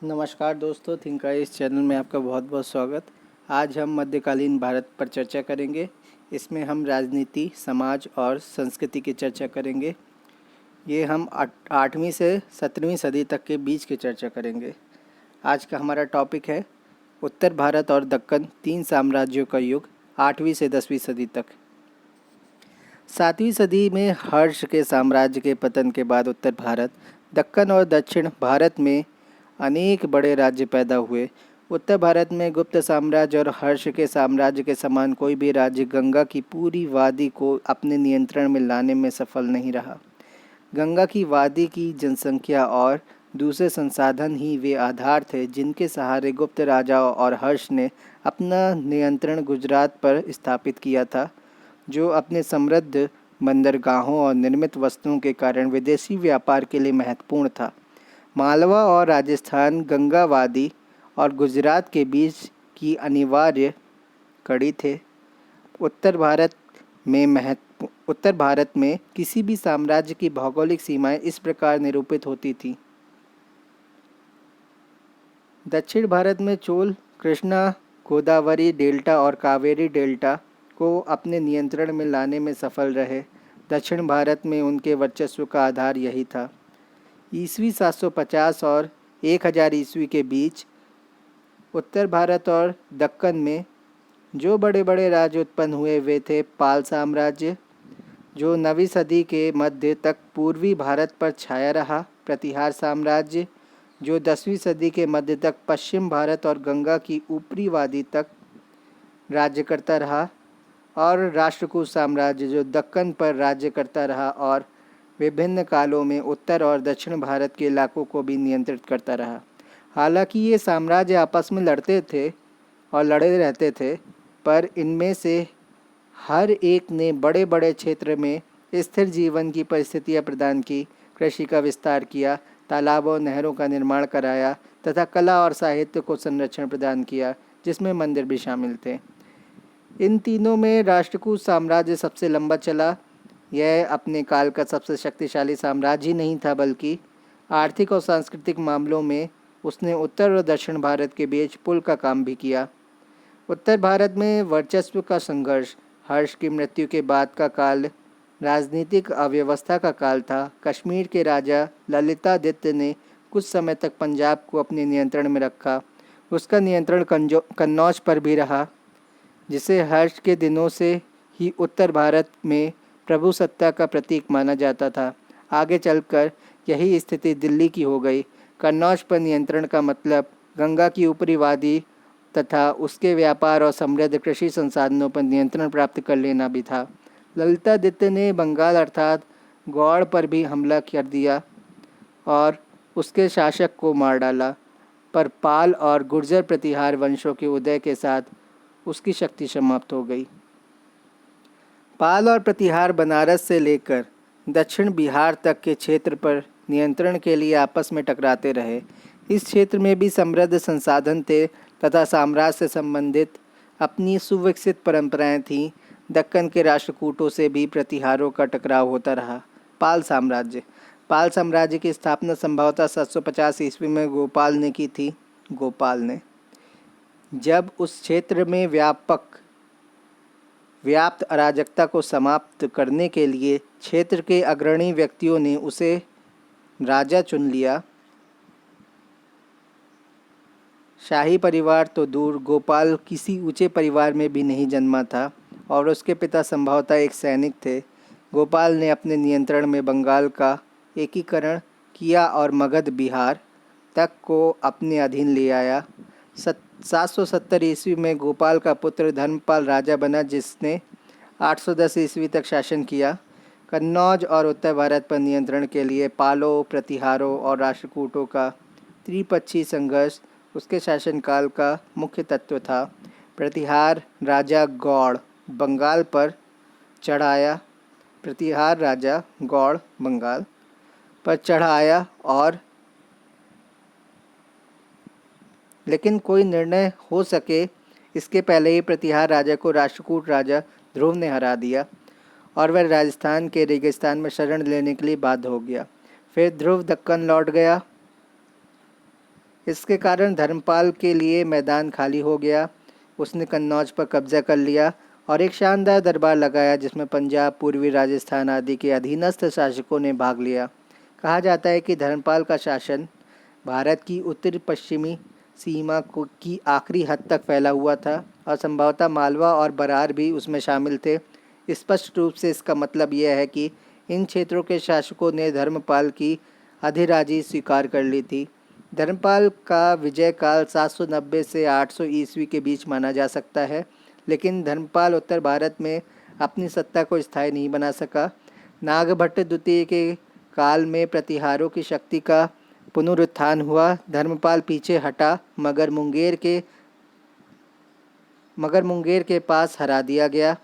नमस्कार दोस्तों, थिंकाइस चैनल में आपका बहुत बहुत स्वागत। आज हम मध्यकालीन भारत पर चर्चा करेंगे। इसमें हम राजनीति, समाज और संस्कृति की चर्चा करेंगे। ये हम 8वीं से 17वीं सदी तक के बीच की चर्चा करेंगे। आज का हमारा टॉपिक है उत्तर भारत और दक्कन, तीन साम्राज्यों का युग, 8वीं से 10वीं सदी तक। 7वीं सदी में हर्ष के साम्राज्य के पतन के बाद उत्तर भारत, दक्कन और दक्षिण भारत में अनेक बड़े राज्य पैदा हुए। उत्तर भारत में गुप्त साम्राज्य और हर्ष के साम्राज्य के समान कोई भी राज्य गंगा की पूरी वादी को अपने नियंत्रण में लाने में सफल नहीं रहा। गंगा की वादी की जनसंख्या और दूसरे संसाधन ही वे आधार थे जिनके सहारे गुप्त राजाओं और हर्ष ने अपना नियंत्रण गुजरात पर स्थापित किया था, जो अपने समृद्ध बंदरगाहों और निर्मित वस्तुओं के कारण विदेशी व्यापार के लिए महत्वपूर्ण था। मालवा और राजस्थान गंगा वादी और गुजरात के बीच की अनिवार्य कड़ी थे। उत्तर भारत में किसी भी साम्राज्य की भौगोलिक सीमाएं इस प्रकार निरूपित होती थीं। दक्षिण भारत में चोल कृष्णा गोदावरी डेल्टा और कावेरी डेल्टा को अपने नियंत्रण में लाने में सफल रहे। दक्षिण भारत में उनके वर्चस्व का आधार यही था। ईस्वी 750 और 1000 ईस्वी के बीच उत्तर भारत और दक्कन में जो बड़े बड़े राज्य उत्पन्न हुए वे थे पाल साम्राज्य, जो 9वीं सदी के मध्य तक पूर्वी भारत पर छाया रहा, प्रतिहार साम्राज्य, जो 10वीं सदी के मध्य तक पश्चिम भारत और गंगा की ऊपरी वादी तक राज्य करता रहा, और राष्ट्रकूट साम्राज्य, जो दक्कन पर राज्य करता रहा और विभिन्न कालों में उत्तर और दक्षिण भारत के इलाकों को भी नियंत्रित करता रहा। हालांकि ये साम्राज्य आपस में लड़ते थे और लड़े रहते थे, पर इनमें से हर एक ने बड़े बड़े क्षेत्र में स्थिर जीवन की परिस्थितियां प्रदान की, कृषि का विस्तार किया, तालाबों नहरों का निर्माण कराया तथा कला और साहित्य को संरक्षण प्रदान किया, जिसमें मंदिर भी शामिल थे। इन तीनों में राष्ट्रकूट साम्राज्य सबसे लंबा चला। यह अपने काल का सबसे शक्तिशाली साम्राज्य ही नहीं था, बल्कि आर्थिक और सांस्कृतिक मामलों में उसने उत्तर और दक्षिण भारत के बीच पुल का काम भी किया। उत्तर भारत में वर्चस्व का संघर्ष, हर्ष की मृत्यु के बाद का काल राजनीतिक अव्यवस्था का काल था। कश्मीर के राजा ललितादित्य ने कुछ समय तक पंजाब को अपने नियंत्रण में रखा। उसका नियंत्रण कन्नौज पर भी रहा, जिसे हर्ष के दिनों से ही उत्तर भारत में प्रभुसत्ता का प्रतीक माना जाता था। आगे चलकर यही स्थिति दिल्ली की हो गई। कन्नौज पर नियंत्रण का मतलब गंगा की ऊपरी वादी तथा उसके व्यापार और समृद्ध कृषि संसाधनों पर नियंत्रण प्राप्त कर लेना भी था। ललितादित्य ने बंगाल अर्थात गौड़ पर भी हमला कर दिया और उसके शासक को मार डाला, पर पाल और गुर्जर प्रतिहार वंशों के उदय के साथ उसकी शक्ति समाप्त हो गई। पाल और प्रतिहार बनारस से लेकर दक्षिण बिहार तक के क्षेत्र पर नियंत्रण के लिए आपस में टकराते रहे। इस क्षेत्र में भी समृद्ध संसाधन थे तथा साम्राज्य से संबंधित अपनी सुविकसित परंपराएं थीं। दक्कन के राष्ट्रकूटों से भी प्रतिहारों का टकराव होता रहा। पाल साम्राज्य की स्थापना संभवतः 750 ईस्वी में गोपाल ने की थी। गोपाल ने जब उस क्षेत्र में व्याप्त अराजकता को समाप्त करने के लिए क्षेत्र के अग्रणी व्यक्तियों ने उसे राजा चुन लिया। शाही परिवार तो दूर, गोपाल किसी ऊंचे परिवार में भी नहीं जन्मा था और उसके पिता संभवतः एक सैनिक थे। गोपाल ने अपने नियंत्रण में बंगाल का एकीकरण किया और मगध बिहार तक को अपने अधीन ले आया। 770 ईस्वी में गोपाल का पुत्र धर्मपाल राजा बना, जिसने 810 ईस्वी तक शासन किया। कन्नौज और उत्तर भारत पर नियंत्रण के लिए पालों, प्रतिहारों और राष्ट्रकूटों का त्रिपक्षीय संघर्ष उसके शासनकाल का मुख्य तत्व था। प्रतिहार राजा गौड़ बंगाल पर चढ़ाया और लेकिन कोई निर्णय हो सके इसके पहले ही प्रतिहार राजा को राष्ट्रकूट राजा ध्रुव ने हरा दिया और वह राजस्थान के रेगिस्तान में शरण लेने के लिए बाध्य हो गया। फिर ध्रुव दक्कन लौट गया इसके कारण धर्मपाल के लिए मैदान खाली हो गया। उसने कन्नौज पर कब्जा कर लिया और एक शानदार दरबार लगाया जिसमें पंजाब, पूर्वी राजस्थान आदि के अधीनस्थ शासकों ने भाग लिया। कहा जाता है कि धर्मपाल का शासन भारत की उत्तर पश्चिमी सीमा को की आखिरी हद तक फैला हुआ था और संभवतः मालवा और बरार भी उसमें शामिल थे। स्पष्ट रूप से इसका मतलब यह है कि इन क्षेत्रों के शासकों ने धर्मपाल की अधिराजी स्वीकार कर ली थी। धर्मपाल का विजय काल 790 से 800 ईस्वी के बीच माना जा सकता है, लेकिन धर्मपाल उत्तर भारत में अपनी सत्ता को स्थायी नहीं बना सका। नागभट्ट द्वितीय के काल में प्रतिहारों की शक्ति का पुनरुत्थान हुआ। धर्मपाल पीछे हटा मगर मुंगेर के पास हरा दिया गया।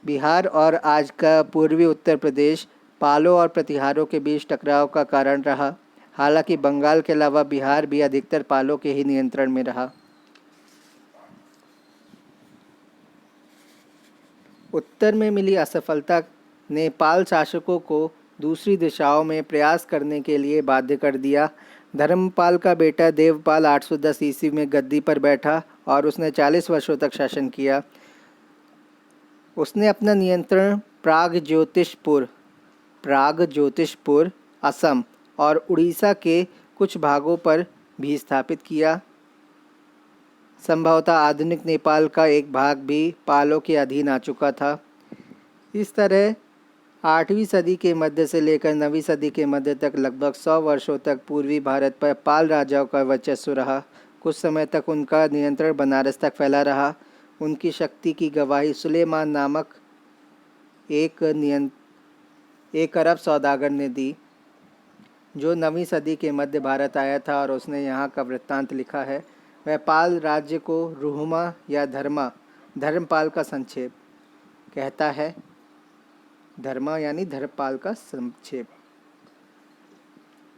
बिहार और आज का पूर्वी उत्तर प्रदेश पालों और प्रतिहारों के बीच टकराव का कारण रहा। हालांकि बंगाल के अलावा बिहार भी अधिकतर पालों के ही नियंत्रण में रहा। उत्तर में मिली असफलता ने पाल शासकों को दूसरी दिशाओं में प्रयास करने के लिए बाध्य कर दिया। धर्मपाल का बेटा देवपाल 810 ईस्वी में गद्दी पर बैठा और उसने 40 वर्षों तक शासन किया। उसने अपना नियंत्रण प्राग असम और उड़ीसा के कुछ भागों पर भी स्थापित किया। संभवतः आधुनिक नेपाल का एक भाग भी पालों के अधीन आ चुका था। इस तरह 8वीं सदी के मध्य से लेकर 9वीं सदी के मध्य तक लगभग 100 वर्षों तक पूर्वी भारत पर पाल राजाओं का वर्चस्व रहा। कुछ समय तक उनका नियंत्रण बनारस तक फैला रहा। उनकी शक्ति की गवाही सुलेमान नामक एक अरब सौदागर ने दी, जो 9वीं सदी के मध्य भारत आया था और उसने यहाँ का वृत्तांत लिखा है। वह पाल राज्य को रुहुमा या धर्मपाल का संक्षेप कहता है। धर्मा यानी धर्मपाल का संक्षेप।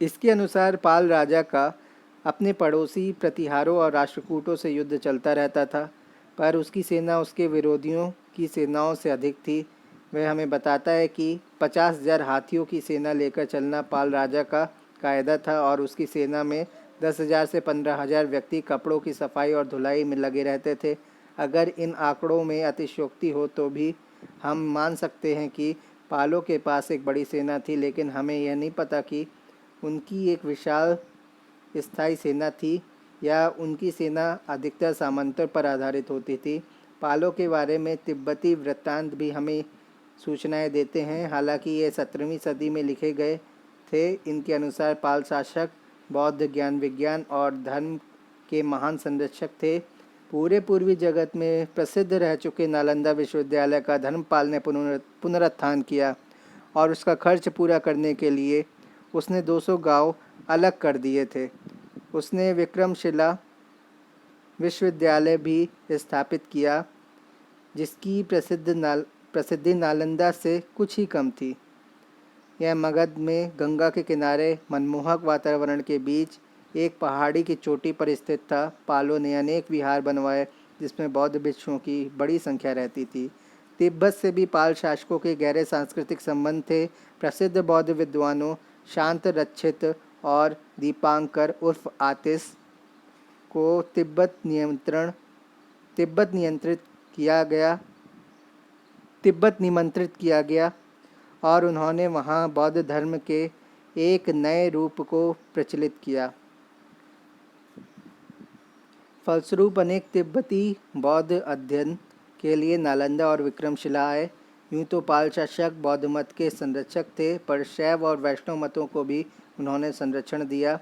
इसके अनुसार पाल राजा का अपने पड़ोसी प्रतिहारों और राष्ट्रकूटों से युद्ध चलता रहता था, पर उसकी सेना उसके विरोधियों की सेनाओं से अधिक थी। वह हमें बताता है कि 50,000 हाथियों की सेना लेकर चलना पाल राजा का कायदा था और उसकी सेना में 10,000 से 15,000 व्यक्ति कपड़ों की सफाई और धुलाई में लगे रहते थे। अगर इन आंकड़ों में अतिशयोक्ति हो तो भी हम मान सकते हैं कि पालों के पास एक बड़ी सेना थी, लेकिन हमें यह नहीं पता कि उनकी एक विशाल स्थायी सेना थी या उनकी सेना अधिकतर सामंतों पर आधारित होती थी। पालों के बारे में तिब्बती वृत्तांत भी हमें सूचनाएं देते हैं। हालांकि ये 17वीं सदी में लिखे गए थे। इनके अनुसार पाल शासक बौद्ध ज्ञान विज्ञान और धर्म के महान संरक्षक थे। पूरे पूर्वी जगत में प्रसिद्ध रह चुके नालंदा विश्वविद्यालय का धर्मपाल ने पुनरुत्थान किया और उसका खर्च पूरा करने के लिए उसने 200 गांव अलग कर दिए थे। उसने विक्रमशिला विश्वविद्यालय भी स्थापित किया, जिसकी प्रसिद्धि नालंदा से कुछ ही कम थी। यह मगध में गंगा के किनारे मनमोहक वातावरण के बीच एक पहाड़ी की चोटी पर स्थित था। पालों ने अनेक विहार बनवाए जिसमें बौद्ध भिक्षुओं की बड़ी संख्या रहती थी। तिब्बत से भी पाल शासकों के गहरे सांस्कृतिक संबंध थे। प्रसिद्ध बौद्ध विद्वानों शांत रक्षित और दीपांकर उर्फ आतिश को तिब्बत निमंत्रित किया गया और उन्होंने वहां बौद्ध धर्म के एक नए रूप को प्रचलित किया। फलस्वरूप अनेक तिब्बती बौद्ध अध्ययन के लिए नालंदा और विक्रमशिला आए। यूँ तो पाल शासक बौद्ध मत के संरक्षक थे, पर शैव और वैष्णव मतों को भी उन्होंने संरक्षण दिया।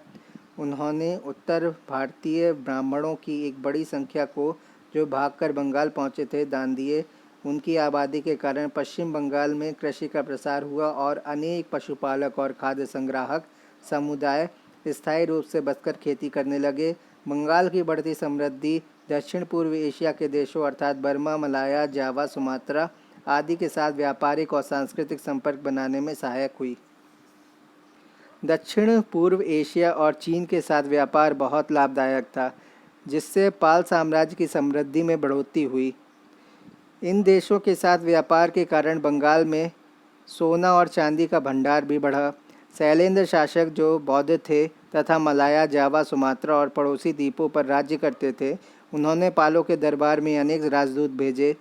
उन्होंने उत्तर भारतीय ब्राह्मणों की एक बड़ी संख्या को, जो भागकर बंगाल पहुंचे थे, दान दिए। उनकी आबादी के कारण पश्चिम बंगाल में कृषि का प्रसार हुआ और अनेक पशुपालक और खाद्य संग्राहक समुदाय स्थायी रूप से बसकर खेती करने लगे। बंगाल की बढ़ती समृद्धि दक्षिण पूर्व एशिया के देशों अर्थात बर्मा, मलाया, जावा, सुमात्रा आदि के साथ व्यापारिक और सांस्कृतिक संपर्क बनाने में सहायक हुई। दक्षिण पूर्व एशिया और चीन के साथ व्यापार बहुत लाभदायक था, जिससे पाल साम्राज्य की समृद्धि में बढ़ोतरी हुई। इन देशों के साथ व्यापार के कारण बंगाल में सोना और चांदी का भंडार भी बढ़ा। शैलेंद्र शासक जो बौद्ध थे तथा मलाया, जावा, सुमात्रा और पड़ोसी द्वीपों पर राज्य करते थे। उन्होंने पालों के दरबार में अनेक राजदूत भेजे।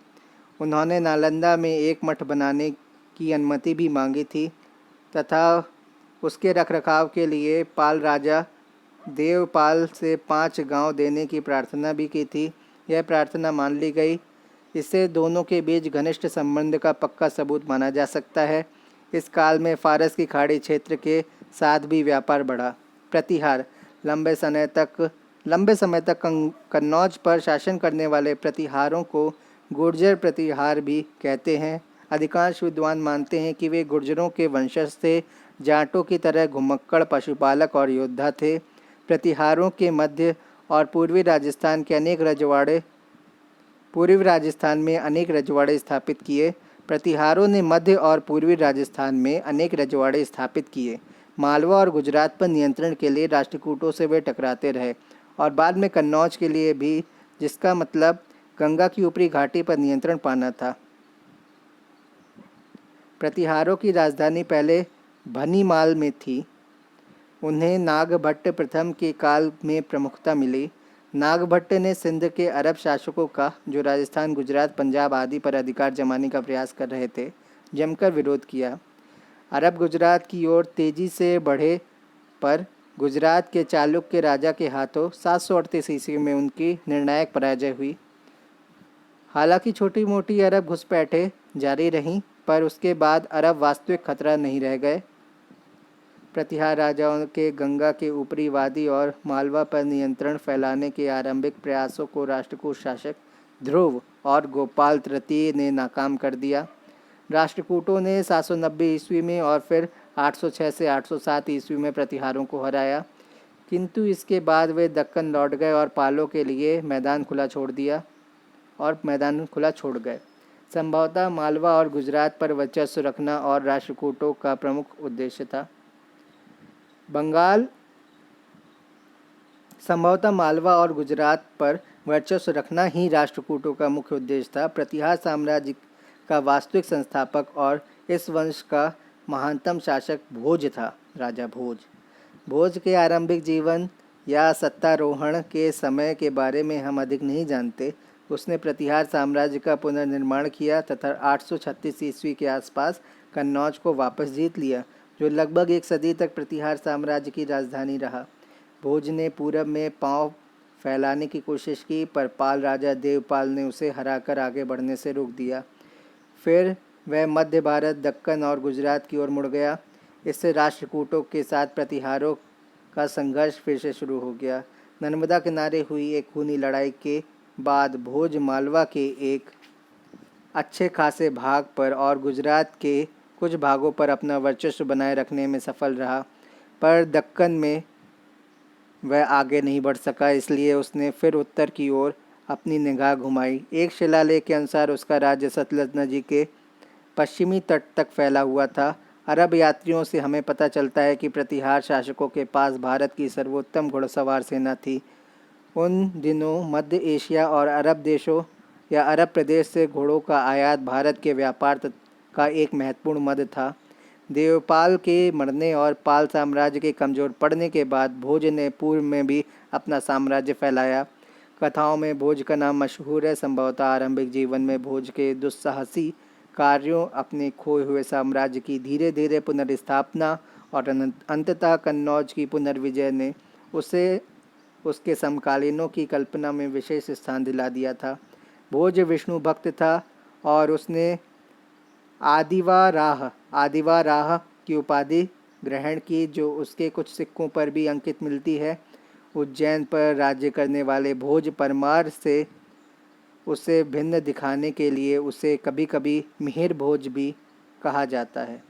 उन्होंने नालंदा में एक मठ बनाने की अनुमति भी मांगी थी तथा उसके रखरखाव के लिए पाल राजा देवपाल से 5 गांव देने की प्रार्थना भी की थी। यह प्रार्थना मान ली गई। इससे दोनों के बीच घनिष्ठ संबंध का पक्का सबूत माना जा सकता है। इस काल में फारस की खाड़ी क्षेत्र के साथ भी व्यापार बढ़ा। प्रतिहार लंबे समय तक कन्नौज पर शासन करने वाले प्रतिहारों को गुर्जर प्रतिहार भी कहते हैं। अधिकांश विद्वान मानते हैं कि वे गुर्जरों के वंशज थे। जाटों की तरह घुमक्कड़ पशुपालक और योद्धा थे। प्रतिहारों के मध्य और पूर्वी राजस्थान में अनेक रजवाड़े स्थापित किए। प्रतिहारों ने मध्य और पूर्वी राजस्थान में अनेक रजवाड़े स्थापित किए। मालवा और गुजरात पर नियंत्रण के लिए राष्ट्रकूटों से वे टकराते रहे और बाद में कन्नौज के लिए भी, जिसका मतलब गंगा की ऊपरी घाटी पर नियंत्रण पाना था। प्रतिहारों की राजधानी पहले भनीमाल में थी। उन्हें नागभट्ट प्रथम के काल में प्रमुखता मिली। नागभट्ट ने सिंध के अरब शासकों का, जो राजस्थान, गुजरात, पंजाब आदि पर अधिकार जमाने का प्रयास कर रहे थे, जमकर विरोध किया। अरब गुजरात की ओर तेजी से बढ़े पर गुजरात के चालुक्य राजा के हाथों 738 ईस्वी में उनकी निर्णायक पराजय हुई। हालांकि छोटी मोटी अरब घुसपैठें जारी रहीं, पर उसके बाद अरब वास्तविक खतरा नहीं रह गए। प्रतिहार राजाओं के गंगा के ऊपरी वादी और मालवा पर नियंत्रण फैलाने के आरंभिक प्रयासों को राष्ट्रकूट शासक ध्रुव और गोपाल तृतीय ने नाकाम कर दिया। राष्ट्रकूटों ने 790 ईस्वी में और फिर 806 से 807 ईस्वी में प्रतिहारों को हराया, किंतु इसके बाद वे दक्कन लौट गए और पालों के लिए मैदान खुला छोड़ गए। संभवतः मालवा और गुजरात पर वर्चस्व रखना और राष्ट्रकूटों का प्रमुख उद्देश्य था। संभवतः मालवा और गुजरात पर वर्चस्व रखना ही राष्ट्रकूटों का मुख्य उद्देश्य था। प्रतिहार साम्राज्य का वास्तविक संस्थापक और इस वंश का महानतम शासक भोज था, राजा भोज। भोज के आरंभिक जीवन या सत्तारोहण के समय के बारे में हम अधिक नहीं जानते। उसने प्रतिहार साम्राज्य का पुनर्निर्माण किया तथा 836 ईस्वी के आसपास कन्नौज को वापस जीत लिया, जो लगभग एक सदी तक प्रतिहार साम्राज्य की राजधानी रहा। भोज ने पूरब में पांव फैलाने की कोशिश की, पर पाल राजा देवपाल ने उसे हराकर आगे बढ़ने से रोक दिया। फिर वह मध्य भारत, दक्कन और गुजरात की ओर मुड़ गया। इससे राष्ट्रकूटों के साथ प्रतिहारों का संघर्ष फिर से शुरू हो गया। नर्मदा किनारे हुई एक खूनी लड़ाई के बाद भोज मालवा के एक अच्छे खासे भाग पर और गुजरात के कुछ भागों पर अपना वर्चस्व बनाए रखने में सफल रहा, पर दक्कन में वह आगे नहीं बढ़ सका। इसलिए उसने फिर उत्तर की ओर अपनी निगाह घुमाई। एक शिलालेख के अनुसार उसका राज्य सतलज नदी के पश्चिमी तट तक फैला हुआ था। अरब यात्रियों से हमें पता चलता है कि प्रतिहार शासकों के पास भारत की सर्वोत्तम घुड़सवार सेना थी। उन दिनों मध्य एशिया और अरब देशों या अरब प्रदेश से घोड़ों का आयात भारत के व्यापार का एक महत्वपूर्ण मद था। देवपाल के मरने और पाल साम्राज्य के कमज़ोर पड़ने के बाद भोज ने पूर्व में भी अपना साम्राज्य फैलाया। कथाओं में भोज का नाम मशहूर है। संभवतः आरंभिक जीवन में भोज के दुस्साहसी कार्यों, अपने खोए हुए साम्राज्य की धीरे धीरे पुनर्स्थापना और अंततः कन्नौज की पुनर्विजय ने उसे उसके समकालीनों की कल्पना में विशेष स्थान दिला दिया था। भोज विष्णु भक्त था और उसने आदिवा राह की उपाधि ग्रहण की, जो उसके कुछ सिक्कों पर भी अंकित मिलती है। उज्जैन पर राज्य करने वाले भोज परमार से उसे भिन्न दिखाने के लिए उसे कभी कभी मिहिर भोज भी कहा जाता है।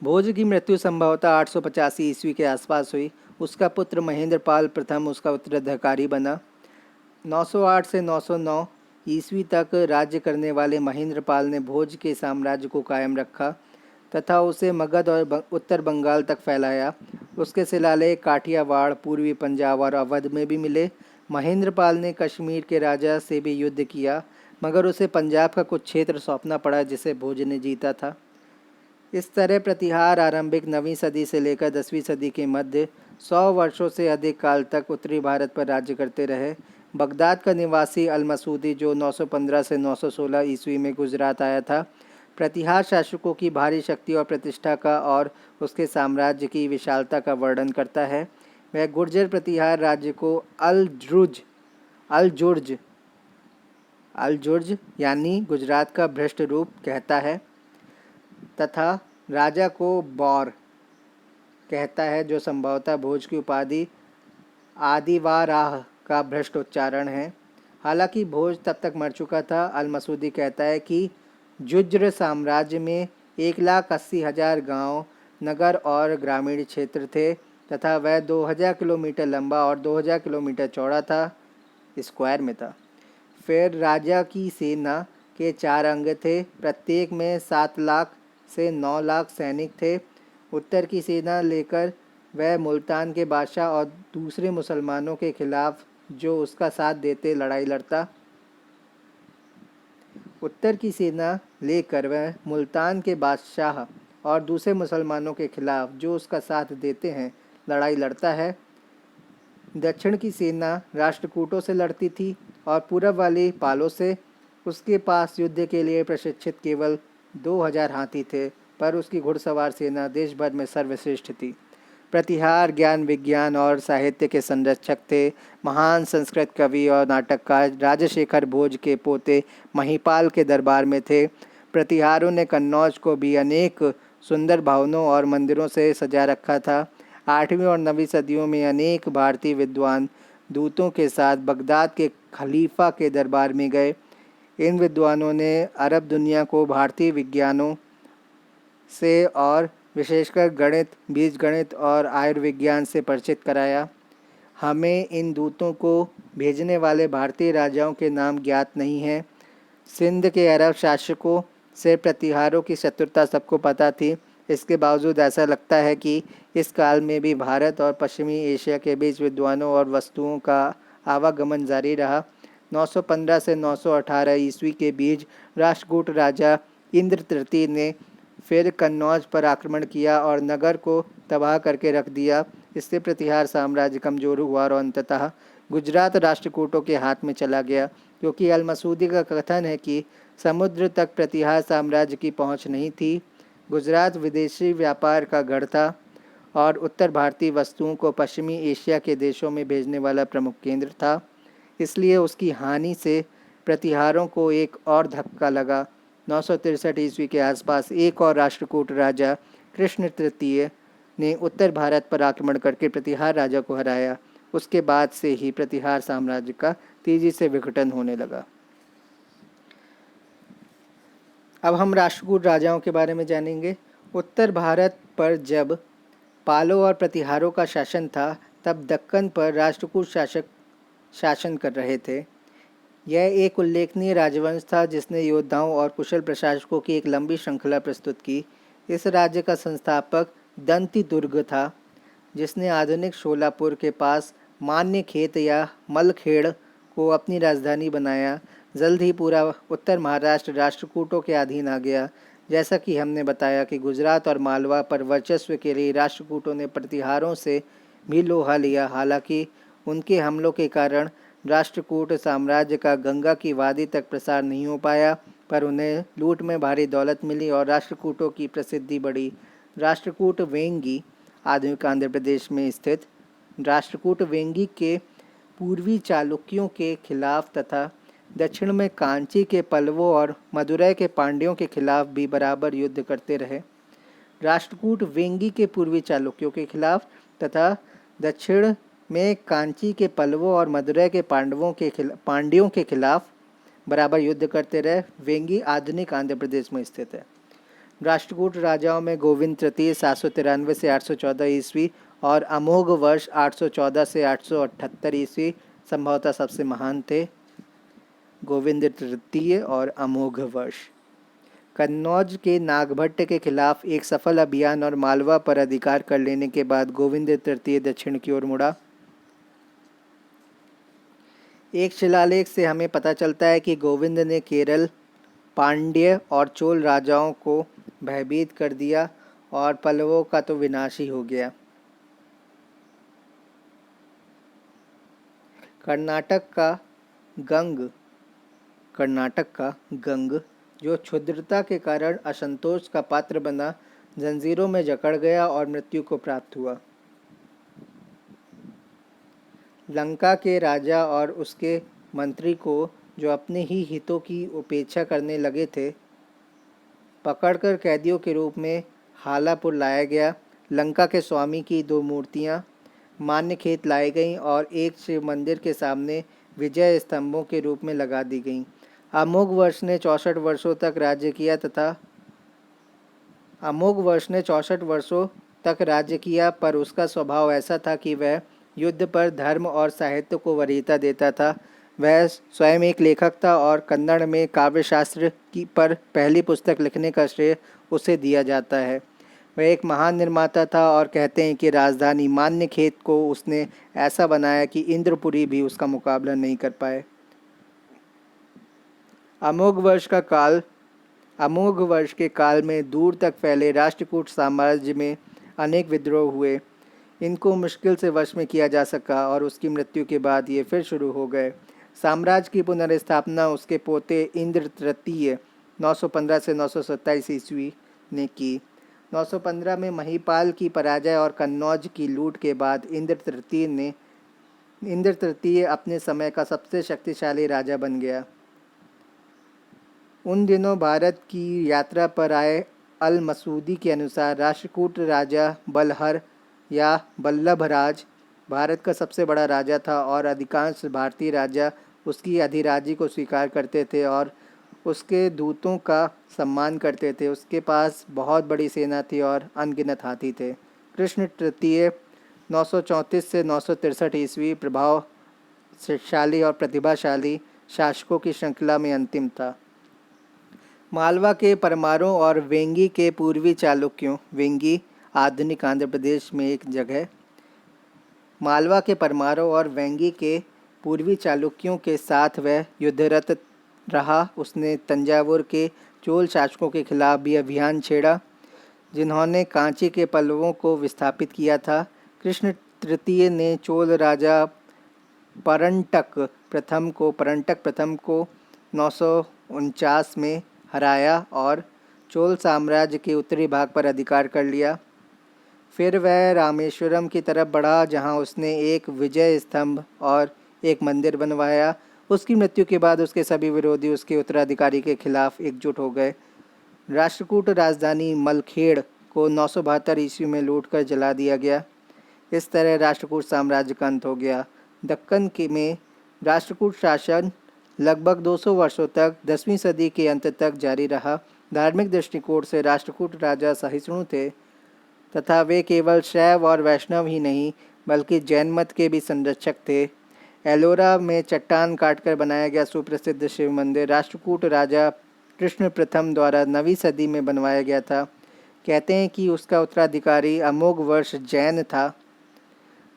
भोज की मृत्यु संभवतः 885 ईस्वी के आसपास हुई। उसका पुत्र महेंद्रपाल प्रथम उसका उत्तराधिकारी बना। 908 से 909 ईस्वी तक राज्य करने वाले महेंद्रपाल ने भोज के साम्राज्य को कायम रखा तथा उसे मगध और उत्तर बंगाल तक फैलाया। उसके शिलालेख काठियावाड़, पूर्वी पंजाब और अवध में भी मिले। महेंद्रपाल ने कश्मीर के राजा से भी युद्ध किया, मगर उसे पंजाब का कुछ क्षेत्र सौंपना पड़ा जिसे भोज ने जीता था। इस तरह प्रतिहार आरंभिक 9वीं सदी से लेकर 10वीं सदी के मध्य 100 वर्षों से अधिक काल तक उत्तरी भारत पर राज्य करते रहे। बगदाद का निवासी अल मसूदी, जो 915 से 916 ईस्वी में गुजरात आया था, प्रतिहार शासकों की भारी शक्ति और प्रतिष्ठा का और उसके साम्राज्य की विशालता का वर्णन करता है। वह गुर्जर प्रतिहार राज्य को अल जुर्ज यानी गुजरात का भ्रष्ट रूप कहता है तथा राजा को बौर कहता है, जो संभवतः भोज की उपाधि आदिवाराह का भ्रष्ट उच्चारण है। हालांकि भोज तब तक मर चुका था। अल मसूदी कहता है कि जुज्र साम्राज्य में 1,80,000 गांव, नगर और ग्रामीण क्षेत्र थे तथा वह 2000 किलोमीटर लंबा और 2000 किलोमीटर चौड़ा था, स्क्वायर में था। फिर राजा की सेना के 4 अंग थे, प्रत्येक में 7 लाख से 9 लाख सैनिक थे। उत्तर की सेना लेकर वह मुल्तान के बादशाह और दूसरे मुसलमानों के खिलाफ जो उसका साथ देते लड़ाई लड़ता। उत्तर की सेना लेकर वह मुल्तान के बादशाह और दूसरे मुसलमानों के खिलाफ जो उसका साथ देते हैं लड़ाई लड़ता है। दक्षिण की सेना राष्ट्रकूटों से लड़ती थी और पूरब वाली पालों से। उसके पास युद्ध के लिए प्रशिक्षित केवल 2000 हाथी थे, पर उसकी घुड़सवार सेना देश भर में सर्वश्रेष्ठ थी। प्रतिहार ज्ञान, विज्ञान और साहित्य के संरक्षक थे। महान संस्कृत कवि और नाटककार राजशेखर भोज के पोते महिपाल के दरबार में थे। प्रतिहारों ने कन्नौज को भी अनेक सुंदर भवनों और मंदिरों से सजा रखा था। 8वीं और 9वीं सदियों में अनेक भारतीय विद्वान दूतों के साथ बगदाद के खलीफा के दरबार में गए। इन विद्वानों ने अरब दुनिया को भारतीय विज्ञानों से और विशेषकर गणित, बीजगणित और आयुर्विज्ञान से परिचित कराया। हमें इन दूतों को भेजने वाले भारतीय राजाओं के नाम ज्ञात नहीं हैं। सिंध के अरब शासकों से प्रतिहारों की शत्रुता सबको पता थी। इसके बावजूद ऐसा लगता है कि इस काल में भी भारत और पश्चिमी एशिया के बीच विद्वानों और वस्तुओं का आवागमन जारी रहा। 915 से 918 ईस्वी के बीच राष्ट्रकूट राजा इंद्र तृतीय ने फिर कन्नौज पर आक्रमण किया और नगर को तबाह करके रख दिया। इससे प्रतिहार साम्राज्य कमजोर हुआ और अंततः गुजरात राष्ट्रकूटों के हाथ में चला गया, क्योंकि अल मसूदी का कथन है कि समुद्र तक प्रतिहार साम्राज्य की पहुंच नहीं थी। गुजरात विदेशी व्यापार का गढ़ था और उत्तर भारतीय वस्तुओं को पश्चिमी एशिया के देशों में भेजने वाला प्रमुख केंद्र था। इसलिए उसकी हानि से प्रतिहारों को एक और धक्का लगा। 963 ईस्वी के आसपास एक और राष्ट्रकूट राजा कृष्ण तृतीय ने उत्तर भारत पर आक्रमण करके प्रतिहार राजा को हराया। उसके बाद से ही प्रतिहार साम्राज्य का तेजी से विघटन होने लगा। अब हम राष्ट्रकूट राजाओं के बारे में जानेंगे। उत्तर भारत पर जब पालों और प्रतिहारों का शासन था, तब दक्कन पर राष्ट्रकूट शासक शासन कर रहे थे। यह एक उल्लेखनीय राजवंश था जिसने योद्धाओं और कुशल प्रशासकों की एक लंबी श्रृंखला प्रस्तुत की। इस राज्य का संस्थापक दंती दुर्ग था, जिसने आधुनिक शोलापुर के पास मान्यखेत या मलखेड़ को अपनी राजधानी बनाया। जल्द ही पूरा उत्तर महाराष्ट्र राष्ट्रकूटों के अधीन आ गया। जैसा कि हमने बताया कि गुजरात और मालवा पर वर्चस्व के लिए राष्ट्रकूटों ने प्रतिहारों से भी लोहा लिया। हालांकि उनके हमलों के कारण राष्ट्रकूट साम्राज्य का गंगा की वादी तक प्रसार नहीं हो पाया, पर उन्हें लूट में भारी दौलत मिली और राष्ट्रकूटों की प्रसिद्धि बढ़ी। राष्ट्रकूट वेंगी आधुनिक आंध्र प्रदेश में स्थित राष्ट्रकूट वेंगी के पूर्वी चालुक्यों के खिलाफ तथा दक्षिण में कांची के पल्लवों और मदुरै के पांड्यों के खिलाफ भी बराबर युद्ध करते रहे। राष्ट्रकूट वेंगी के पूर्वी चालुक्यों के खिलाफ तथा दक्षिण में कांची के पल्लवों और मदुरै के पांड्यों के खिलाफ बराबर युद्ध करते रहे। वेंगी आधुनिक आंध्र प्रदेश में स्थित है। राष्ट्रकूट राजाओं में गोविंद तृतीय 793 से 814 ईस्वी और अमोघ वर्ष 814 से 878 ईस्वी संभवतः सबसे महान थे। गोविंद तृतीय और अमोघ वर्ष। कन्नौज के नागभट्ट के खिलाफ एक सफल अभियान और मालवा पर अधिकार कर लेने के बाद गोविंद तृतीय दक्षिण की ओर मुड़ा। एक शिलालेख से हमें पता चलता है कि गोविंद ने केरल, पांड्य और चोल राजाओं को भयभीत कर दिया और पल्लवों का तो विनाश ही हो गया। कर्नाटक का गंग कर्नाटक का गंग जो क्षुद्रता के कारण असंतोष का पात्र बना, जंजीरों में जकड़ गया और मृत्यु को प्राप्त हुआ। लंका के राजा और उसके मंत्री को, जो अपने ही हितों की उपेक्षा करने लगे थे, पकड़कर कैदियों के रूप में हालापुर लाया गया। लंका के स्वामी की 2 मूर्तियां मान्यखेत लाई गईं और एक शिव मंदिर के सामने विजय स्तंभों के रूप में लगा दी गईं। अमोघ वर्ष ने 64 वर्षों तक राज्य किया पर उसका स्वभाव ऐसा था कि वह युद्ध पर धर्म और साहित्य को वरीयता देता था। वह स्वयं एक लेखक था और कन्नड़ में काव्यशास्त्र की पर पहली पुस्तक लिखने का श्रेय उसे दिया जाता है। वह एक महान निर्माता था और कहते हैं कि राजधानी मान्यखेत को उसने ऐसा बनाया कि इंद्रपुरी भी उसका मुकाबला नहीं कर पाए। अमोघ वर्ष के काल में दूर तक फैले राष्ट्रकूट साम्राज्य में अनेक विद्रोह हुए। इनको मुश्किल से वश में किया जा सका और उसकी मृत्यु के बाद ये फिर शुरू हो गए। साम्राज्य की पुनर्स्थापना उसके पोते इंद्र तृतीय 915 से 927 ईस्वी ने की। 915 में महिपाल की पराजय और कन्नौज की लूट के बाद इंद्र तृतीय अपने समय का सबसे शक्तिशाली राजा बन गया। उन दिनों भारत की यात्रा पर आए अल मसूदी के अनुसार राष्ट्रकूट राजा बलहर या बल्लभराज भारत का सबसे बड़ा राजा था और अधिकांश भारतीय राजा उसकी अधिराजी को स्वीकार करते थे और उसके दूतों का सम्मान करते थे। उसके पास बहुत बड़ी सेना थी और अनगिनत हाथी थे। कृष्ण तृतीय 934 से 963 ईस्वी प्रभावशाली और प्रतिभाशाली शासकों की श्रृंखला में अंतिम था। मालवा के परमारों और वेंगी के पूर्वी चालुक्यों, वेंगी आधुनिक आंध्र प्रदेश में एक जगह, मालवा के परमारों और वेंगी के पूर्वी चालुक्यों के साथ वह युद्धरत रहा। उसने तंजावुर के चोल शासकों के खिलाफ भी अभियान छेड़ा, जिन्होंने कांची के पल्लवों को विस्थापित किया था। कृष्ण तृतीय ने चोल राजा परंटक प्रथम को 949 में हराया और चोल साम्राज्य के उत्तरी भाग पर अधिकार कर लिया। फिर वह रामेश्वरम की तरफ बढ़ा, जहां उसने एक विजय स्तंभ और एक मंदिर बनवाया। उसकी मृत्यु के बाद उसके सभी विरोधी उसके उत्तराधिकारी के खिलाफ एकजुट हो गए। राष्ट्रकूट राजधानी मलखेड़ को 972 ईस्वी में लूटकर जला दिया गया। इस तरह राष्ट्रकूट साम्राज्य का अंत हो गया। दक्कन में राष्ट्रकूट शासन लगभग 200 वर्षों तक 10वीं सदी के अंत तक जारी रहा। धार्मिक दृष्टिकोण से राष्ट्रकूट राजा सहिष्णु थे तथा वे केवल शैव और वैष्णव ही नहीं बल्कि जैन मत के भी संरक्षक थे। एलोरा में चट्टान काटकर बनाया गया सुप्रसिद्ध शिव मंदिर राष्ट्रकूट राजा कृष्ण प्रथम द्वारा 9वीं सदी में बनवाया गया था। कहते हैं कि उसका उत्तराधिकारी अमोघ वर्ष जैन था,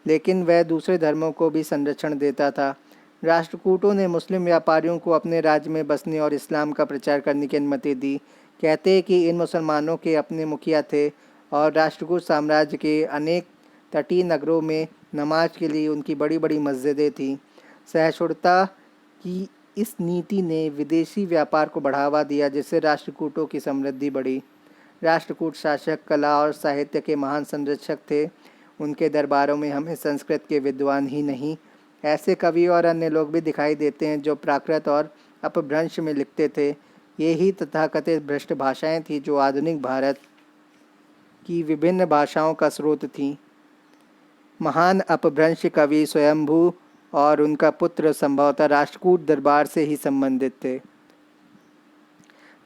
लेकिन वह दूसरे धर्मों को भी संरक्षण देता था। राष्ट्रकूटों ने मुस्लिम व्यापारियों को अपने राज्य में बसने और इस्लाम का प्रचार करने की अनुमति दी। कहते हैं कि इन मुसलमानों के अपने मुखिया थे और राष्ट्रकूट साम्राज्य के अनेक तटीय नगरों में नमाज के लिए उनकी बड़ी बड़ी मस्जिदें थीं। सहिष्णुता की इस नीति ने विदेशी व्यापार को बढ़ावा दिया, जिससे राष्ट्रकूटों की समृद्धि बढ़ी। राष्ट्रकूट शासक कला और साहित्य के महान संरक्षक थे। उनके दरबारों में हमें संस्कृत के विद्वान ही नहीं, ऐसे कवि और अन्य लोग भी दिखाई देते हैं जो प्राकृत और अपभ्रंश में लिखते थे। ये ही तथाकथित भ्रष्ट भाषाएं थीं जो आधुनिक भारत की विभिन्न भाषाओं का स्रोत थीं। महान अपभ्रंश कवि स्वयंभू और उनका पुत्र संभवतः राष्ट्रकूट दरबार से ही संबंधित थे।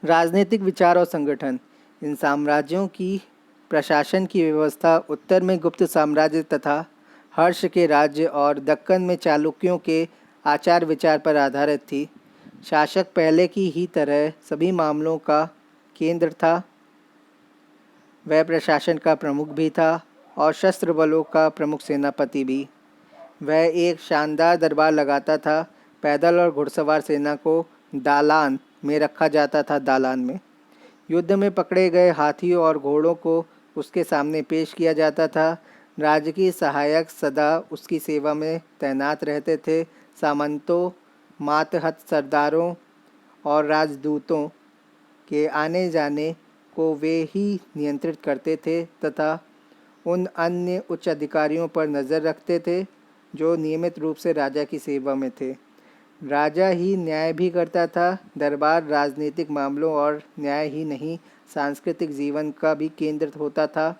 राजनीतिक विचार और संगठन। इन साम्राज्यों की प्रशासन की व्यवस्था उत्तर में गुप्त साम्राज्य तथा हर्ष के राज्य और दक्कन में चालुक्यों के आचार विचार पर आधारित थी। शासक पहले की ही तरह सभी मामलों का केंद्र था। वह प्रशासन का प्रमुख भी था और शस्त्र बलों का प्रमुख सेनापति भी। वह एक शानदार दरबार लगाता था। पैदल और घुड़सवार सेना को दालान में रखा जाता था। दालान में युद्ध में पकड़े गए हाथियों और घोड़ों को उसके सामने पेश किया जाता था। राजकीय सहायक सदा उसकी सेवा में तैनात रहते थे। सामंतों, मातहत सरदारों और राजदूतों के आने जाने को वे ही नियंत्रित करते थे तथा उन अन्य उच्च अधिकारियों पर नज़र रखते थे जो नियमित रूप से राजा की सेवा में थे। राजा ही न्याय भी करता था। दरबार राजनीतिक मामलों और न्याय ही नहीं, सांस्कृतिक जीवन का भी केंद्र होता था।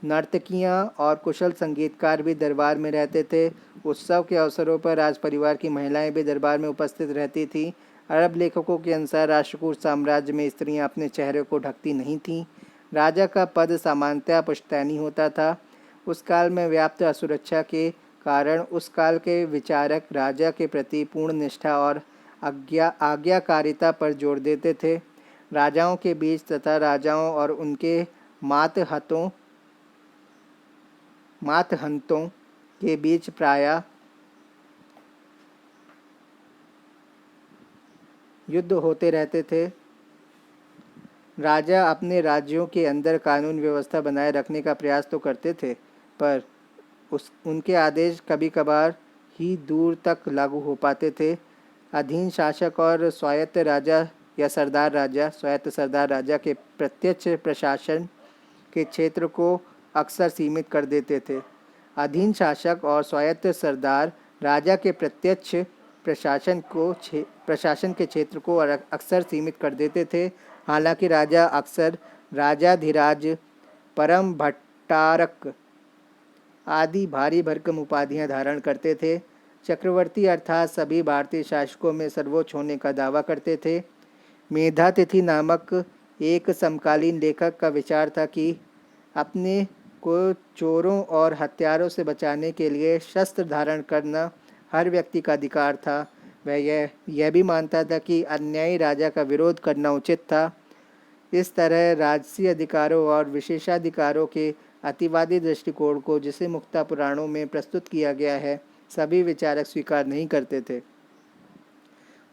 नर्तकियां और कुशल संगीतकार भी दरबार में रहते थे। उत्सव के अवसरों पर राज परिवार की महिलाएं भी दरबार में उपस्थित रहती थीं। अरब लेखकों के अनुसार राष्ट्रकूट साम्राज्य में स्त्रियां अपने चेहरे को ढकती नहीं थीं। राजा का पद सामान्यतः पुश्तैनी होता था। उस काल में व्याप्त असुरक्षा के कारण उस काल के विचारक राजा के प्रति पूर्ण निष्ठा और आज्ञाकारिता पर जोर देते थे। राजाओं के बीच तथा राजाओं और उनके मातहंतों के बीच प्रायः युद्ध होते रहते थे। राजा अपने राज्यों के अंदर कानून व्यवस्था बनाए रखने का प्रयास तो करते थे, पर उनके आदेश कभी कभार ही दूर तक लागू हो पाते थे। अधीन शासक और स्वायत्त राजा या स्वायत्त सरदार राजा के प्रत्यक्ष प्रशासन के क्षेत्र को अक्सर सीमित कर देते थे। अधीन शासक और स्वायत्त सरदार राजा के प्रत्यक्ष प्रशासन के क्षेत्र को अक्सर सीमित कर देते थे। हालांकि राजा अक्सर राजाधिराज, परम भट्टारक आदि भारी भरकम उपाधियां धारण करते थे। चक्रवर्ती अर्थात सभी भारतीय शासकों में सर्वोच्च होने का दावा करते थे। मेधातिथि नामक एक समकालीन लेखक का विचार था कि अपने को चोरों और हत्यारों से बचाने के लिए शस्त्र धारण करना हर व्यक्ति का अधिकार था। वह यह भी मानता था कि अन्यायी राजा का विरोध करना उचित था। इस तरह राजसी अधिकारों और विशेषाधिकारों के अतिवादी दृष्टिकोण को, जिसे मुक्ता पुराणों में प्रस्तुत किया गया है, सभी विचारक स्वीकार नहीं करते थे।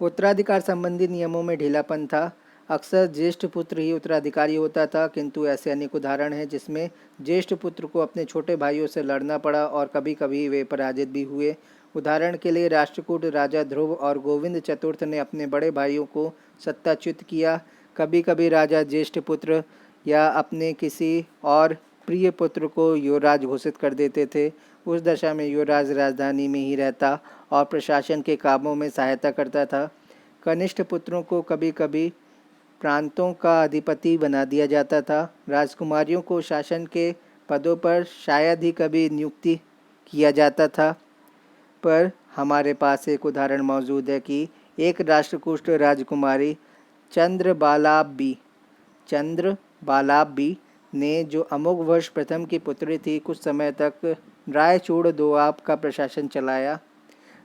उत्तराधिकार संबंधी नियमों में ढीलापन था। अक्सर ज्येष्ठ पुत्र ही उत्तराधिकारी होता था, किंतु ऐसे अनेक उदाहरण हैं जिसमें ज्येष्ठ पुत्र को अपने छोटे भाइयों से लड़ना पड़ा और कभी कभी वे पराजित भी हुए। उदाहरण के लिए राष्ट्रकूट राजा ध्रुव और गोविंद चतुर्थ ने अपने बड़े भाइयों को सत्ताच्युत किया। कभी कभी राजा ज्येष्ठ पुत्र या अपने किसी और प्रिय पुत्र को युवराज घोषित कर देते थे। उस दशा में युवराज राजधानी में ही रहता और प्रशासन के कामों में सहायता करता था। कनिष्ठ पुत्रों को कभी कभी प्रांतों का अधिपति बना दिया जाता था। राजकुमारियों को शासन के पदों पर शायद ही कभी नियुक्ति किया जाता था। पर हमारे पास एक उदाहरण मौजूद है कि एक राष्ट्रकूट राजकुमारी चंद्रबालाबी ने, जो अमोघ वर्ष प्रथम की पुत्री थी, कुछ समय तक रायचूड़ दोआब का प्रशासन चलाया।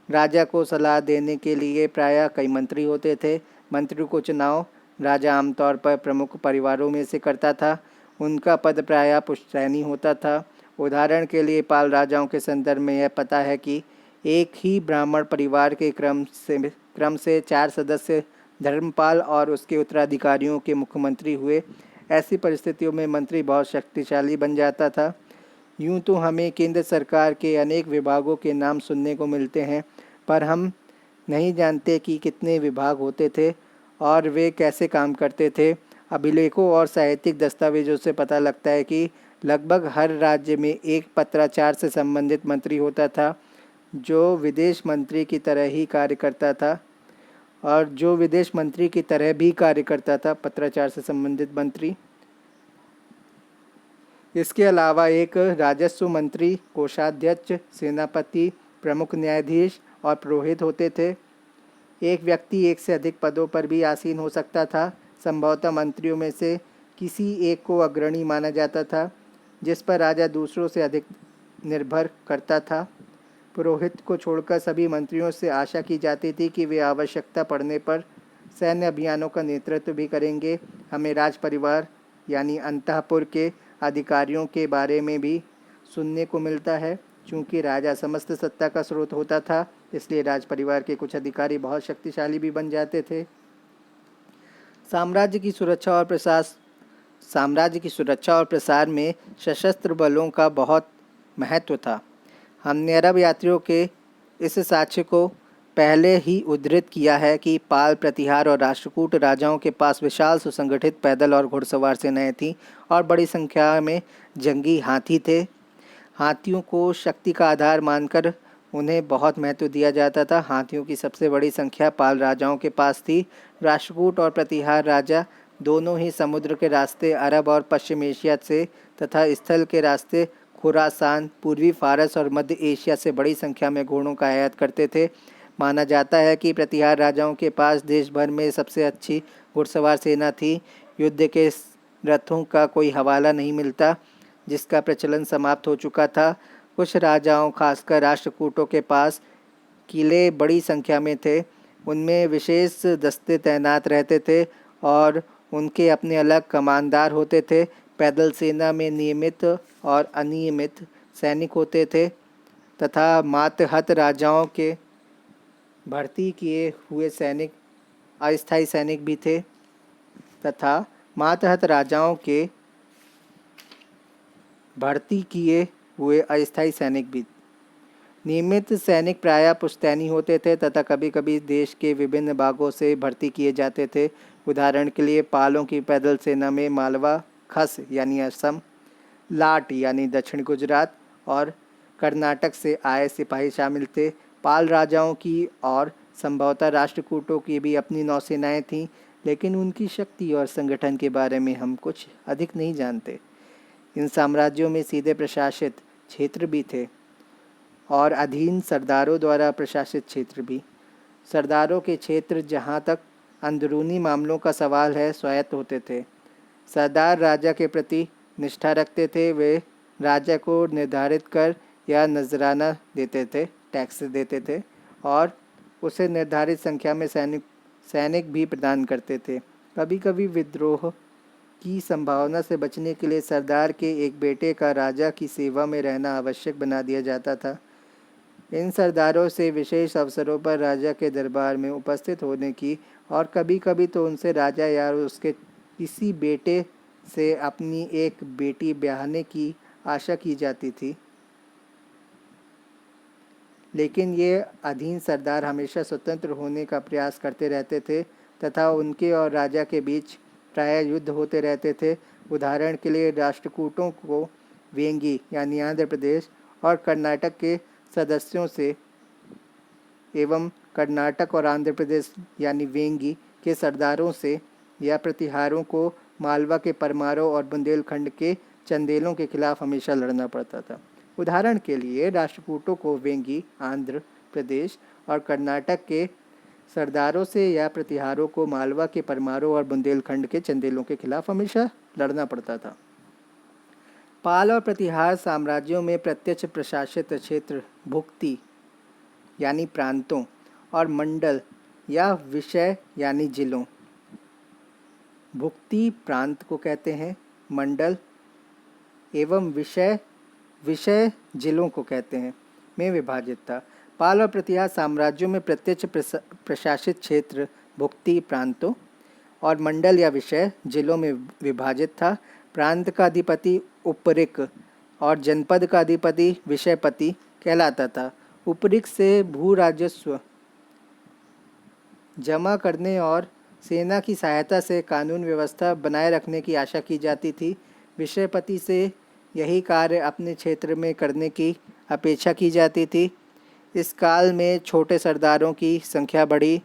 राजा को सलाह देने के लिए प्रायः कई मंत्री होते थे। मंत्रियों को चुनाव राजा आमतौर पर प्रमुख परिवारों में से करता था। उनका पद प्रायः पुश्तैनी होता था। उदाहरण के लिए पाल राजाओं के संदर्भ में यह पता है कि एक ही ब्राह्मण परिवार के क्रम से 4 सदस्य धर्मपाल और उसके उत्तराधिकारियों के मुख्यमंत्री हुए। ऐसी परिस्थितियों में मंत्री बहुत शक्तिशाली बन जाता था। यूं तो हमें केंद्र सरकार के अनेक विभागों के नाम सुनने को मिलते हैं, पर हम नहीं जानते कि कितने विभाग होते थे और वे कैसे काम करते थे। अभिलेखों और साहित्यिक दस्तावेजों से पता लगता है कि लगभग हर राज्य में एक पत्राचार से संबंधित मंत्री होता था, जो विदेश मंत्री की तरह भी कार्य करता था। पत्राचार से संबंधित मंत्री। इसके अलावा एक राजस्व मंत्री, कोषाध्यक्ष, सेनापति, प्रमुख न्यायाधीश और पुरोहित होते थे। एक व्यक्ति एक से अधिक पदों पर भी आसीन हो सकता था। संभवतः मंत्रियों में से किसी एक को अग्रणी माना जाता था, जिस पर राजा दूसरों से अधिक निर्भर करता था। पुरोहित को छोड़कर सभी मंत्रियों से आशा की जाती थी कि वे आवश्यकता पड़ने पर सैन्य अभियानों का नेतृत्व भी करेंगे। हमें राज परिवार यानी अंतःपुर के अधिकारियों के बारे में भी सुनने को मिलता है। चूँकि राजा समस्त सत्ता का स्रोत होता था, इसलिए राज परिवार के कुछ अधिकारी बहुत शक्तिशाली भी बन जाते थे। साम्राज्य की सुरक्षा और साम्राज्य की सुरक्षा और प्रसार में सशस्त्र बलों का बहुत महत्व था। हमने अरब यात्रियों के इस साक्ष्य को पहले ही उद्धृत किया है कि पाल, प्रतिहार और राष्ट्रकूट राजाओं के पास विशाल सुसंगठित पैदल और घुड़सवार सेनाएं थीं और बड़ी संख्या में जंगी हाथी थे। हाथियों को शक्ति का आधार मानकर उन्हें बहुत महत्व दिया जाता था। हाथियों की सबसे बड़ी संख्या पाल राजाओं के पास थी। राष्ट्रकूट और प्रतिहार राजा दोनों ही समुद्र के रास्ते अरब और पश्चिम एशिया से तथा स्थल के रास्ते खुरासान, पूर्वी फारस और मध्य एशिया से बड़ी संख्या में घोड़ों का आयात करते थे। माना जाता है कि प्रतिहार राजाओं के पास देश भर में सबसे अच्छी घुड़सवार सेना थी। युद्ध के रथों का कोई हवाला नहीं मिलता, जिसका प्रचलन समाप्त हो चुका था। कुछ राजाओं, खासकर राष्ट्रकूटों के पास किले बड़ी संख्या में थे। उनमें विशेष दस्ते तैनात रहते थे और उनके अपने अलग कमांडर होते थे। पैदल सेना में नियमित और अनियमित सैनिक होते थे तथा मातहत राजाओं के भर्ती किए हुए सैनिक अस्थायी सैनिक भी थे तथा मातहत राजाओं के भर्ती किए हुए अस्थायी सैनिक भी। नियमित सैनिक प्रायः पुश्तैनी होते थे तथा कभी कभी देश के विभिन्न भागों से भर्ती किए जाते थे। उदाहरण के लिए पालों की पैदल सेना में मालवा, खस यानी असम, लाट यानी दक्षिण गुजरात और कर्नाटक से आए सिपाही शामिल थे। पाल राजाओं की और संभवतः राष्ट्रकूटों की भी अपनी नौसेनाएं थीं, लेकिन उनकी शक्ति और संगठन के बारे में हम कुछ अधिक नहीं जानते। इन साम्राज्यों में सीधे प्रशासित क्षेत्र भी थे और अधीन सरदारों द्वारा प्रशासित क्षेत्र भी। सरदारों के क्षेत्र, जहाँ तक अंदरूनी मामलों का सवाल है, स्वायत्त होते थे। सरदार राजा के प्रति निष्ठा रखते थे। वे राजा को निर्धारित कर या नजराना देते थे, टैक्स देते थे और उसे निर्धारित संख्या में सैनिक भी प्रदान करते थे। कभी कभी विद्रोह की संभावना से बचने के लिए सरदार के एक बेटे का राजा की सेवा में रहना आवश्यक बना दिया जाता था। इन सरदारों से विशेष अवसरों पर राजा के दरबार में उपस्थित होने की और कभी कभी तो उनसे राजा या उसके किसी बेटे से अपनी एक बेटी ब्याहने की आशा की जाती थी। लेकिन ये अधीन सरदार हमेशा स्वतंत्र होने का प्रयास करते रहते थे तथा उनके और राजा के बीच प्रायः युद्ध होते रहते थे। उदाहरण के लिए राष्ट्रकूटों को वेंगी यानी आंध्र प्रदेश और कर्नाटक के सदस्यों से एवं कर्नाटक और आंध्र प्रदेश यानी वेंगी के सरदारों से या प्रतिहारों को मालवा के परमारों और बुंदेलखंड के चंदेलों के खिलाफ हमेशा लड़ना पड़ता था। उदाहरण के लिए राष्ट्रकूटों को वेंगी, आंध्र प्रदेश और कर्नाटक के सरदारों से या प्रतिहारों को मालवा के परमारों और बुंदेलखंड के चंदेलों के खिलाफ हमेशा लड़ना पड़ता था। पाल और प्रतिहार साम्राज्यों में प्रत्यक्ष प्रशासित क्षेत्र भुक्ति यानी प्रांतों और मंडल या विषय यानी जिलों, भुक्ति प्रांत को कहते हैं, मंडल एवं विषय जिलों को कहते हैं, में विभाजित था। पाल और प्रतिहार साम्राज्यों में प्रत्यक्ष प्रशासित क्षेत्र भुक्ति प्रांतों और मंडल या विषय जिलों में विभाजित था। प्रांत का अधिपति उपरिक और जनपद का अधिपति विषयपति कहलाता था। उपरिक से भू राजस्व जमा करने और सेना की सहायता से कानून व्यवस्था बनाए रखने की आशा की जाती थी। विषयपति से यही कार्य अपने क्षेत्र में करने की अपेक्षा की जाती थी। इस काल में छोटे सरदारों की संख्या बढ़ी।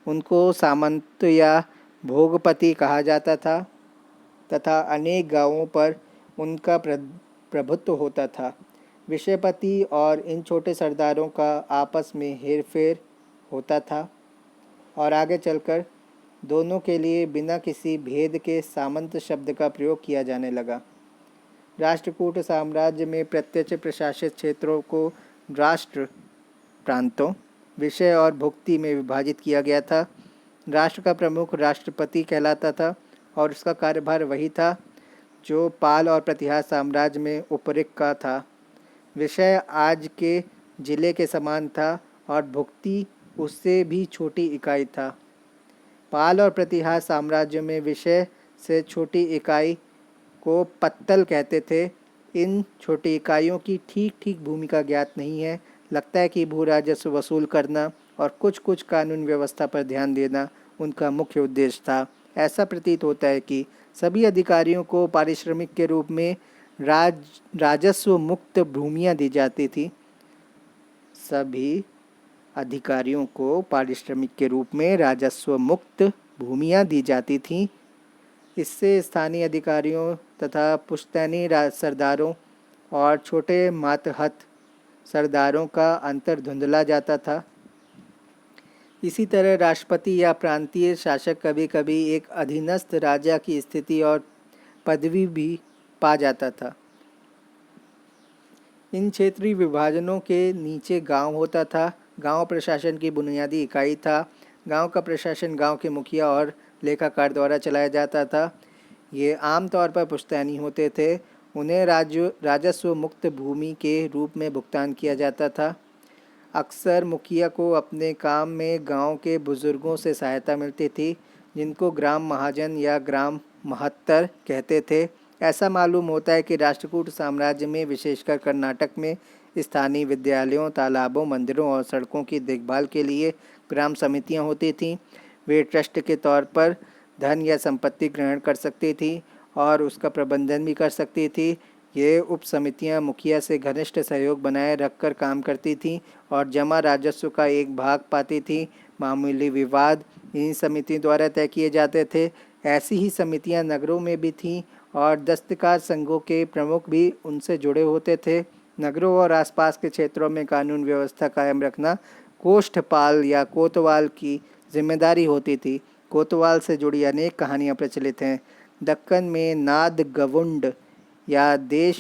उनको सामंत या भोगपति कहा जाता था तथा अनेक गांवों पर उनका प्रभुत्व होता था। विषयपति और इन छोटे सरदारों का आपस में हेरफेर होता था और आगे चलकर दोनों के लिए बिना किसी भेद के सामंत शब्द का प्रयोग किया जाने लगा। राष्ट्रकूट साम्राज्य में प्रत्यक्ष प्रशासित क्षेत्रों को राष्ट्र प्रांतों, विषय और भुक्ति में विभाजित किया गया था। राष्ट्र का प्रमुख राष्ट्रपति कहलाता था और उसका कार्यभार वही था जो पाल और प्रतिहार साम्राज्य में उपरिक का था। विषय आज के जिले के समान था और भुक्ति उससे भी छोटी इकाई था। पाल और प्रतिहार साम्राज्य में विषय से छोटी इकाई को पत्तल कहते थे। इन छोटी इकाइयों की ठीक ठीक भूमिका ज्ञात नहीं है। लगता है कि भू राजस्व वसूल करना और कुछ कुछ कानून व्यवस्था पर ध्यान देना उनका मुख्य उद्देश्य था। ऐसा प्रतीत होता है कि सभी अधिकारियों को पारिश्रमिक के रूप में राजस्व मुक्त भूमियां दी जाती थी। सभी अधिकारियों को पारिश्रमिक के रूप में राजस्व मुक्त भूमियां दी जाती थीं। इससे स्थानीय अधिकारियों तथा पुश्तैनी सरदारों और छोटे मातहत सरदारों का अंतर धुंधला जाता था। इसी तरह राष्ट्रपति या प्रांतीय शासक कभी कभी एक अधीनस्थ राजा की स्थिति और पदवी भी पा जाता था। इन क्षेत्रीय विभाजनों के नीचे गांव होता था। गांव प्रशासन की बुनियादी इकाई था। गांव का प्रशासन गांव के मुखिया और लेखाकार द्वारा चलाया जाता था। ये आमतौर पर पुश्तैनी होते थे। उन्हें राजस्व मुक्त भूमि के रूप में भुगतान किया जाता था। अक्सर मुखिया को अपने काम में गांव के बुजुर्गों से सहायता मिलती थी, जिनको ग्राम महाजन या ग्राम महत्तर कहते थे। ऐसा मालूम होता है कि राष्ट्रकूट साम्राज्य में, विशेषकर कर्नाटक में, स्थानीय विद्यालयों, तालाबों, मंदिरों और सड़कों की देखभाल के लिए ग्राम समितियां होती थीं। वे ट्रस्ट के तौर पर धन या संपत्ति ग्रहण कर सकती थी और उसका प्रबंधन भी कर सकती थी। ये उप समितियाँ मुखिया से घनिष्ठ सहयोग बनाए रखकर काम करती थीं और जमा राजस्व का एक भाग पाती थीं। मामूली विवाद इन समितियों द्वारा तय किए जाते थे। ऐसी ही समितियाँ नगरों में भी थीं और दस्तकार संघों के प्रमुख भी उनसे जुड़े होते थे। नगरों और आसपास के क्षेत्रों में कानून व्यवस्था कायम रखना कोष्ठपाल या कोतवाल की जिम्मेदारी होती थी। कोतवाल से जुड़ी अनेक कहानियाँ प्रचलित हैं। दक्कन में नाद गवुंड या देश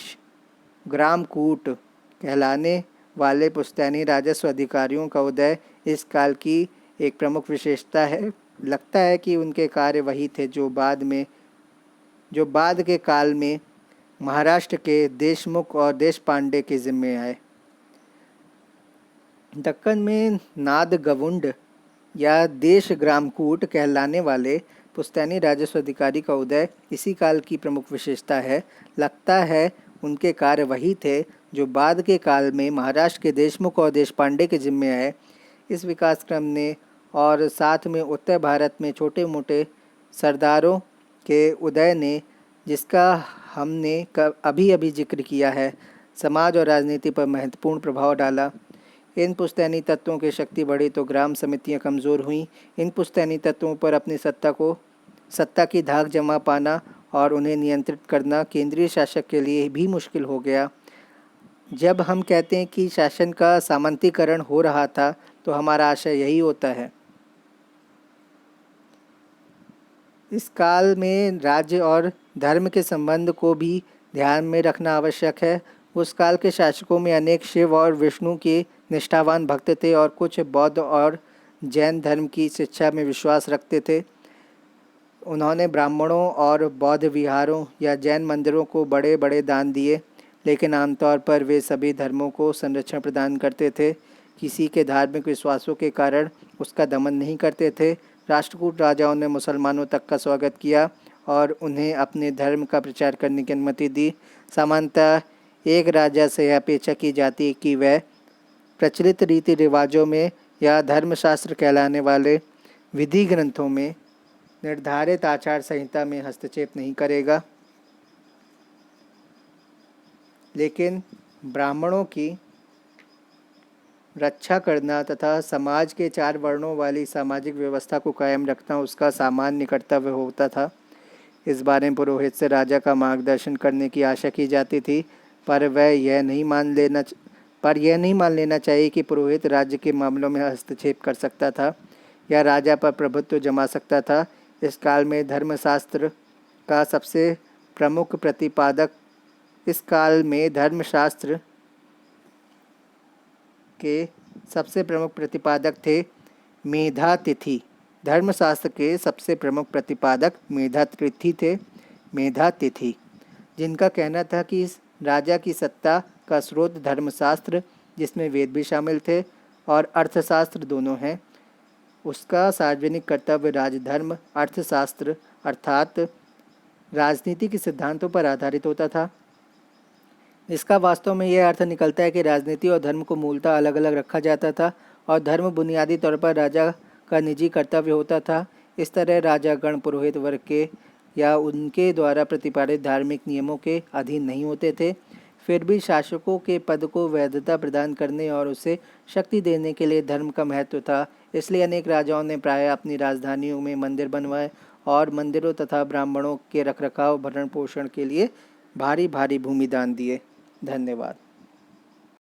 ग्रामकूट कहलाने वाले पुश्तैनी राजस्व अधिकारियों का उदय इस काल की एक प्रमुख विशेषता है। लगता है कि उनके कार्य वही थे जो बाद के काल में महाराष्ट्र के देशमुख और देशपांडे के जिम्मे आए। दक्कन में नाद गवुंड या देश ग्रामकूट कहलाने वाले पुश्तैनी राजस्व अधिकारी का उदय इसी काल की प्रमुख विशेषता है। लगता है उनके कार्य वही थे जो बाद के काल में महाराष्ट्र के देशमुख और देशपांडे के जिम्मे आए। इस विकास क्रम ने और साथ में उत्तर भारत में छोटे मोटे सरदारों के उदय ने, जिसका हमने अभी अभी जिक्र किया है, समाज और राजनीति पर महत्वपूर्ण प्रभाव डाला। इन पुश्तैनी तत्वों की शक्ति बढ़ी तो ग्राम समितियां कमज़ोर हुईं। इन पुश्तैनी तत्वों पर अपनी सत्ता की धाक जमा पाना और उन्हें नियंत्रित करना केंद्रीय शासक के लिए भी मुश्किल हो गया। जब हम कहते हैं कि शासन का सामंतीकरण हो रहा था, तो हमारा आशय यही होता है। इस काल में राज्य और धर्म के संबंध को भी ध्यान में रखना आवश्यक है। उस काल के शासकों में अनेक शिव और विष्णु के निष्ठावान भक्त थे और कुछ बौद्ध और जैन धर्म की शिक्षा में विश्वास रखते थे। उन्होंने ब्राह्मणों और बौद्ध विहारों या जैन मंदिरों को बड़े बड़े दान दिए, लेकिन आमतौर पर वे सभी धर्मों को संरक्षण प्रदान करते थे। किसी के धार्मिक विश्वासों के कारण उसका दमन नहीं करते थे। राष्ट्रकूट राजाओं ने मुसलमानों तक का स्वागत किया और उन्हें अपने धर्म का प्रचार करने की अनुमति दी। सामान्यतः एक राजा से यह अपेक्षा की जाती कि वह प्रचलित रीति रिवाजों में या धर्मशास्त्र कहलाने वाले विधि ग्रंथों में निर्धारित आचार संहिता में हस्तक्षेप नहीं करेगा, लेकिन ब्राह्मणों की रक्षा करना तथा समाज के 4 वर्णों वाली सामाजिक व्यवस्था को कायम रखना उसका सामान्य कर्तव्य होता था। इस बारे में पुरोहित से राजा का मार्गदर्शन करने की आशा की जाती थी, पर यह नहीं मान लेना चाहिए कि पुरोहित राज्य के मामलों में हस्तक्षेप कर सकता था या राजा पर प्रभुत्व जमा सकता था। इस काल में धर्मशास्त्र के सबसे प्रमुख प्रतिपादक थे मेधातिथि। धर्मशास्त्र के सबसे प्रमुख प्रतिपादक मेधातिथि, जिनका कहना था कि राजा की सत्ता का स्रोत धर्मशास्त्र, जिसमें वेद भी शामिल थे, और अर्थशास्त्र दोनों हैं। उसका सार्वजनिक कर्तव्य राजधर्म अर्थशास्त्र अर्थात राजनीति के सिद्धांतों पर आधारित होता था। इसका वास्तव में यह अर्थ निकलता है कि राजनीति और धर्म को मूलतः अलग अलग रखा जाता था और धर्म बुनियादी तौर पर राजा का निजी कर्तव्य होता था। इस तरह राजा गण पुरोहित वर्ग के या उनके द्वारा प्रतिपादित धार्मिक नियमों के अधीन नहीं होते थे। फिर भी शासकों के पद को वैधता प्रदान करने और उसे शक्ति देने के लिए धर्म का महत्व था। इसलिए अनेक राजाओं ने प्रायः अपनी राजधानियों में मंदिर बनवाए और मंदिरों तथा ब्राह्मणों के रखरखाव भरण पोषण के लिए भारी भारी भूमि दान दिए। धन्यवाद।